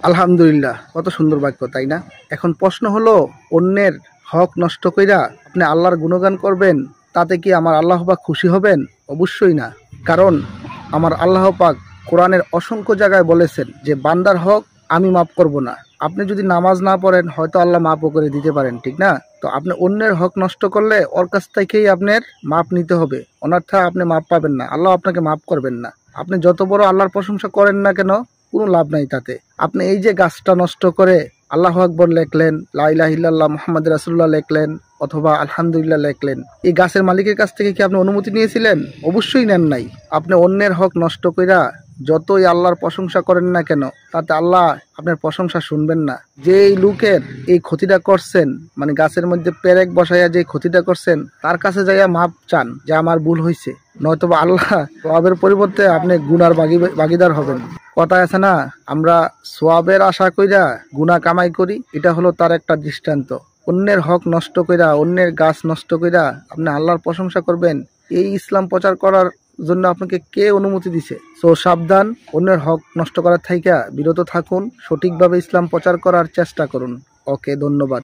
আলহামদুলিল্লাহ, কত সুন্দর বাক্য, তাই না? এখন প্রশ্ন হলো, অন্যের হক নষ্ট কইরা আপনি আল্লাহর গুণগান করবেন, তাতে কি আমার আল্লাহ পাক খুশি হবেন? অবশ্যই না। কারণ আমার আল্লাহ পাক কোরআনের অসংখ্য জায়গায় বলেছেন যে বান্দার হক আমি মাফ করব না। আপনি যদি নামাজ না পড়েন, হয়তো আল্লাহ মাফও করে দিতে পারেন, ঠিক না? তো আপনি অন্যের হক নষ্ট করলে ওর কাছ থেকেই আপনার মাপ নিতে হবে, অন্যথা আপনি মাপ পাবেন না, আল্লাহ আপনাকে মাফ করবেন না। আপনি যত বড় আল্লাহর প্রশংসা করেন না কেন, কোনো লাভ নাই তাতে। আপনি এই যে গাছটা নষ্ট করে আল্লাহু আকবার লেখলেন, লা ইলাহা ইল্লাল্লাহ মুহাম্মাদুর রাসূলুল্লাহ লেখলেন, অথবা আলহামদুলিল্লাহ লেখলেন, এই গাছের মালিকের কাছ থেকে কি আপনি অনুমতি নিয়েছিলেন? অবশ্যই নেন নাই। আপনি অন্যের হক নষ্ট কইরা যতই আল্লাহর প্রশংসা করেন না কেন, তাতে আল্লাহ আপনার প্রশংসা শুনবেন না। যেই লোকের এই ক্ষতিটা করছেন, মানে গাছের মধ্যে পেরেক বসাইয়া যে ক্ষতিটা করছেন, তার কাছে যাইয়া মাপ চান যে আমার ভুল হয়েছে, নয়তোবা আল্লাহ সোয়াবের পরিবর্তে আপনি গুনার ভাগিদার হবেন। কথা আছে না, আমরা সোয়াবের আশা কইরা গুনাহ কামাই করি, এটা হলো তার একটা দৃষ্টান্ত। অন্যের হক নষ্ট কইরা, অন্যের গাছ নষ্ট কইরা আপনি আল্লাহর প্রশংসা করবেন, এই ইসলাম প্রচার করার জন্য আপনাকে কে অনুমতি দিছে? সো সাবধান, অন্যের হক নষ্ট করার থাইকা বিরত থাকুন, সঠিকভাবে ইসলাম প্রচার করার চেষ্টা করুন। ওকে, ধন্যবাদ।